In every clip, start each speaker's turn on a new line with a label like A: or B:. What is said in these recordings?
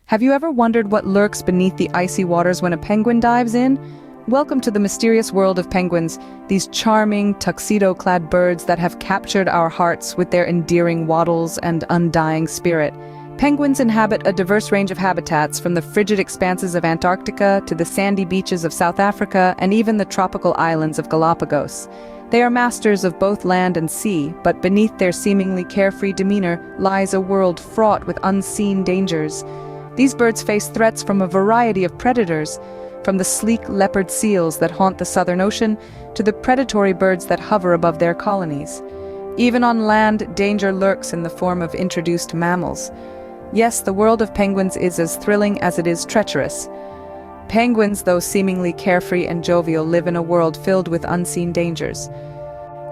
A: Have you ever wondered what lurks beneath the icy waters when a penguin dives in? Welcome to the mysterious world of penguins, these charming, tuxedo-clad birds that have captured our hearts with their endearing waddles and undying spirit. Penguins inhabit a diverse range of habitats, from the frigid expanses of Antarctica to the sandy beaches of South Africa and even the tropical islands of Galapagos. They are masters of both land and sea, but beneath their seemingly carefree demeanor lies a world fraught with unseen dangers. These birds face threats from a variety of predators, from the sleek leopard seals that haunt the Southern Ocean to the predatory birds that hover above their colonies. Even on land, danger lurks in the form of introduced mammals. Yes, the world of penguins is as thrilling as it is treacherous. Penguins, though seemingly carefree and jovial, live in a world filled with unseen dangers.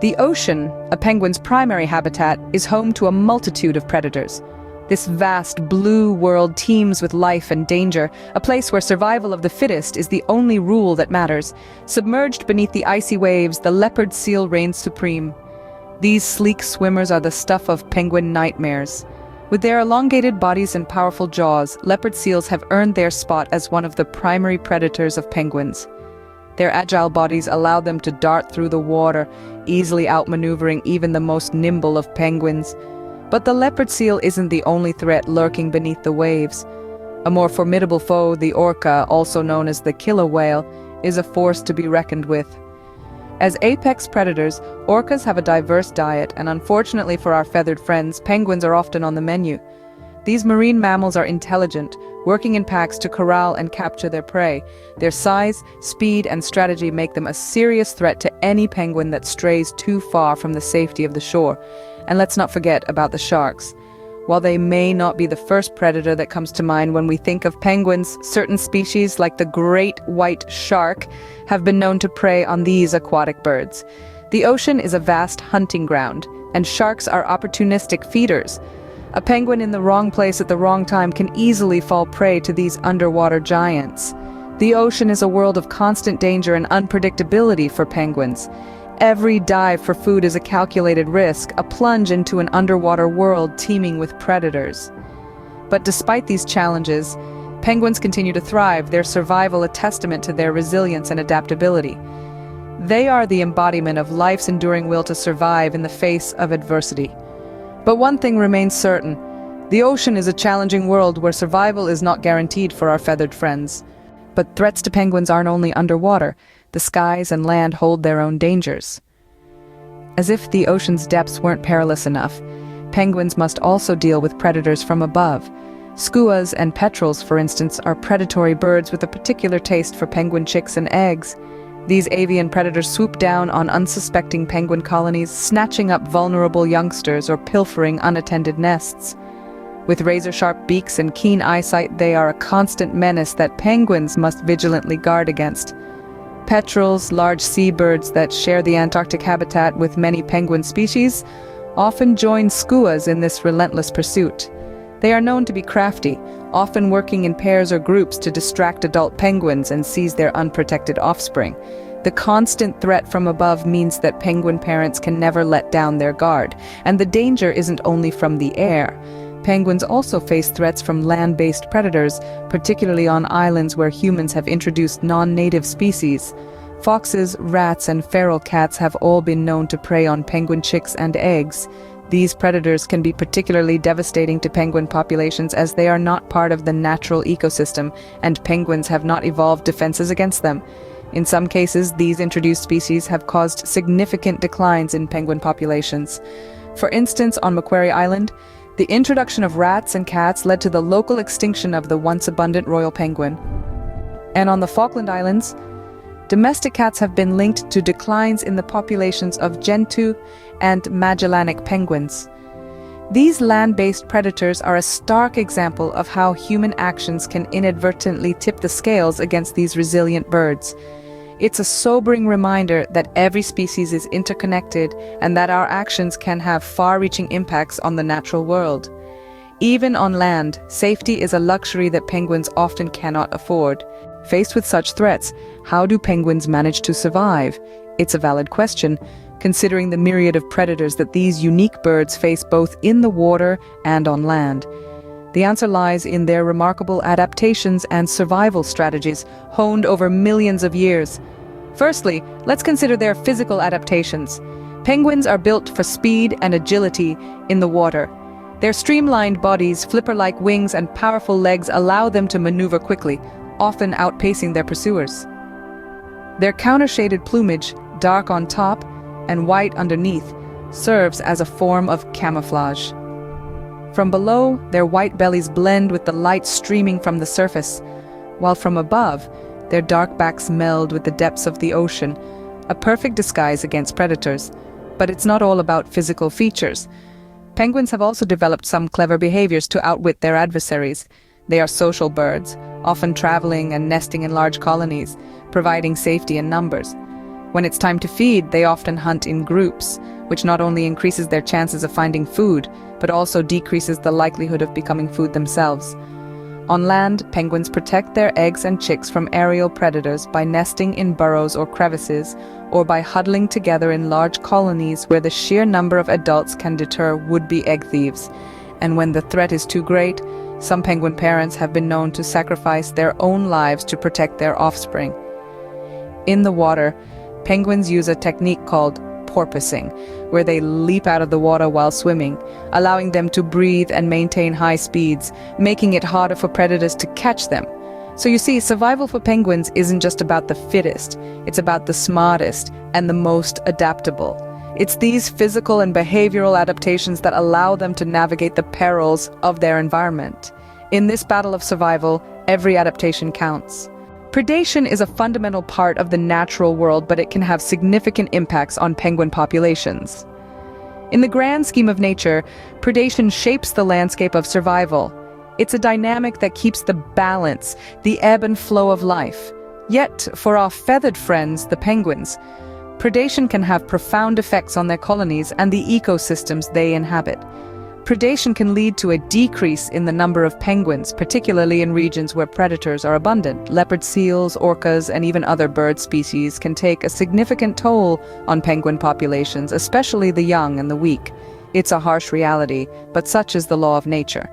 A: The ocean, a penguin's primary habitat, is home to a multitude of predators. This vast blue world teems with life and danger, a place where survival of the fittest is the only rule that matters. Submerged beneath the icy waves, the leopard seal reigns supreme. These sleek swimmers are the stuff of penguin nightmares. With their elongated bodies and powerful jaws, leopard seals have earned their spot as one of the primary predators of penguins. Their agile bodies allow them to dart through the water, easily outmaneuvering even the most nimble of penguins. But the leopard seal isn't the only threat lurking beneath the waves. A more formidable foe, the orca, also known as the killer whale, is a force to be reckoned with. As apex predators, orcas have a diverse diet, and unfortunately for our feathered friends, penguins are often on the menu. These marine mammals are intelligent, working in packs to corral and capture their prey. Their size, speed, and strategy make them a serious threat to any penguin that strays too far from the safety of the shore. And let's not forget about the sharks. While they may not be the first predator that comes to mind when we think of penguins, certain species like the great white shark have been known to prey on these aquatic birds. The ocean is a vast hunting ground, and sharks are opportunistic feeders. A penguin in the wrong place at the wrong time can easily fall prey to these underwater giants. The ocean is a world of constant danger and unpredictability for penguins. Every dive for food is a calculated risk, a plunge into an underwater world teeming with predators. But despite these challenges, penguins continue to thrive, their survival a testament to their resilience and adaptability. They are the embodiment of life's enduring will to survive in the face of adversity. But one thing remains certain: the ocean is a challenging world where survival is not guaranteed for our feathered friends. But threats to penguins aren't only underwater. The skies and land hold their own dangers. As if the ocean's depths weren't perilous enough, penguins must also deal with predators from above. Skuas and petrels, for instance, are predatory birds with a particular taste for penguin chicks and eggs. These avian predators swoop down on unsuspecting penguin colonies, snatching up vulnerable youngsters or pilfering unattended nests. With razor-sharp beaks and keen eyesight, they are a constant menace that penguins must vigilantly guard against. Petrels, large seabirds that share the Antarctic habitat with many penguin species, often join skuas in this relentless pursuit. They are known to be crafty, often working in pairs or groups to distract adult penguins and seize their unprotected offspring. The constant threat from above means that penguin parents can never let down their guard, and the danger isn't only from the air. Penguins also face threats from land-based predators, particularly on islands where humans have introduced non-native species. Foxes, rats, and feral cats have all been known to prey on penguin chicks and eggs. These predators can be particularly devastating to penguin populations as they are not part of the natural ecosystem, and penguins have not evolved defenses against them. In some cases, these introduced species have caused significant declines in penguin populations. For instance, on Macquarie Island, the introduction of rats and cats led to the local extinction of the once abundant royal penguin. And on the Falkland Islands, domestic cats have been linked to declines in the populations of Gentoo and Magellanic penguins. These land-based predators are a stark example of how human actions can inadvertently tip the scales against these resilient birds. It's a sobering reminder that every species is interconnected and that our actions can have far-reaching impacts on the natural world. Even on land, safety is a luxury that penguins often cannot afford. Faced with such threats, how do penguins manage to survive? It's a valid question, considering the myriad of predators that these unique birds face both in the water and on land. The answer lies in their remarkable adaptations and survival strategies, honed over millions of years. Firstly, let's consider their physical adaptations. Penguins are built for speed and agility in the water. Their streamlined bodies, flipper-like wings, and powerful legs allow them to maneuver quickly, often outpacing their pursuers. Their counter-shaded plumage, dark on top and white underneath, serves as a form of camouflage. From below, their white bellies blend with the light streaming from the surface, while from above, their dark backs meld with the depths of the ocean, a perfect disguise against predators. But it's not all about physical features. Penguins have also developed some clever behaviors to outwit their adversaries. They are social birds, often traveling and nesting in large colonies, providing safety in numbers. When it's time to feed, they often hunt in groups, which not only increases their chances of finding food, but also decreases the likelihood of becoming food themselves. On land, penguins protect their eggs and chicks from aerial predators by nesting in burrows or crevices, or by huddling together in large colonies where the sheer number of adults can deter would-be egg thieves. And when the threat is too great, some penguin parents have been known to sacrifice their own lives to protect their offspring. In the water, penguins use a technique called porpoising, where they leap out of the water while swimming, allowing them to breathe and maintain high speeds, making it harder for predators to catch them. So you see, survival for penguins isn't just about the fittest, it's about the smartest and the most adaptable. It's these physical and behavioral adaptations that allow them to navigate the perils of their environment. In this battle of survival, every adaptation counts. Predation is a fundamental part of the natural world, but it can have significant impacts on penguin populations. In the grand scheme of nature, predation shapes the landscape of survival. It's a dynamic that keeps the balance, the ebb and flow of life. Yet, for our feathered friends, the penguins, predation can have profound effects on their colonies and the ecosystems they inhabit. Predation can lead to a decrease in the number of penguins, particularly in regions where predators are abundant. Leopard seals, orcas, and even other bird species can take a significant toll on penguin populations, especially the young and the weak. It's a harsh reality, but such is the law of nature.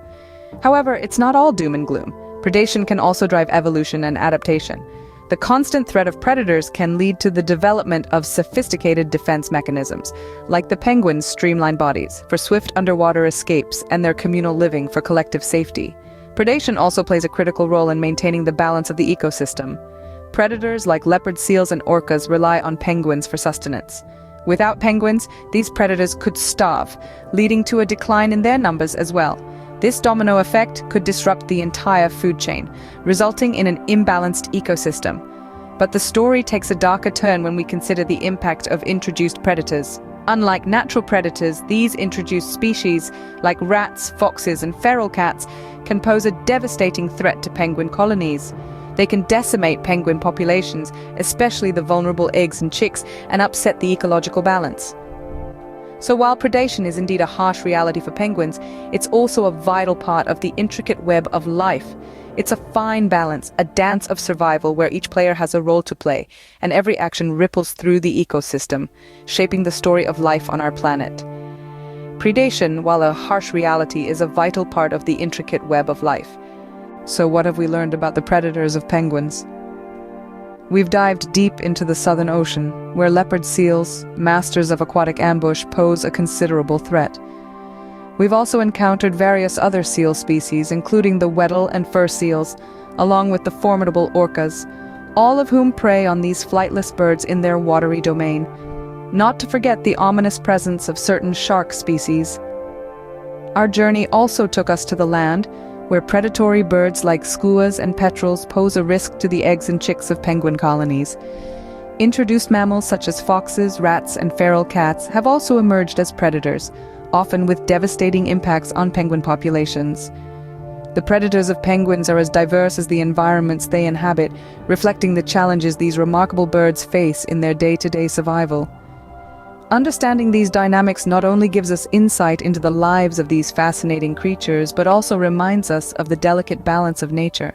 A: However, it's not all doom and gloom. Predation can also drive evolution and adaptation. The constant threat of predators can lead to the development of sophisticated defense mechanisms, like the penguins' streamlined bodies, for swift underwater escapes, and their communal living for collective safety. Predation also plays a critical role in maintaining the balance of the ecosystem. Predators like leopard seals and orcas rely on penguins for sustenance. Without penguins, these predators could starve, leading to a decline in their numbers as well. This domino effect could disrupt the entire food chain, resulting in an imbalanced ecosystem. But the story takes a darker turn when we consider the impact of introduced predators. Unlike natural predators, these introduced species, like rats, foxes, and feral cats, can pose a devastating threat to penguin colonies. They can decimate penguin populations, especially the vulnerable eggs and chicks, and upset the ecological balance. So while predation is indeed a harsh reality for penguins, it's also a vital part of the intricate web of life. It's a fine balance, a dance of survival where each player has a role to play, and every action ripples through the ecosystem, shaping the story of life on our planet. Predation, while a harsh reality, is a vital part of the intricate web of life. So what have we learned about the predators of penguins? We've dived deep into the Southern Ocean, where leopard seals, masters of aquatic ambush, pose a considerable threat. We've also encountered various other seal species, including the Weddell and fur seals, along with the formidable orcas, all of whom prey on these flightless birds in their watery domain. Not to forget the ominous presence of certain shark species. Our journey also took us to the land, where predatory birds like skuas and petrels pose a risk to the eggs and chicks of penguin colonies. Introduced mammals such as foxes, rats, and feral cats have also emerged as predators, often with devastating impacts on penguin populations. The predators of penguins are as diverse as the environments they inhabit, reflecting the challenges these remarkable birds face in their day-to-day survival. Understanding these dynamics not only gives us insight into the lives of these fascinating creatures, but also reminds us of the delicate balance of nature.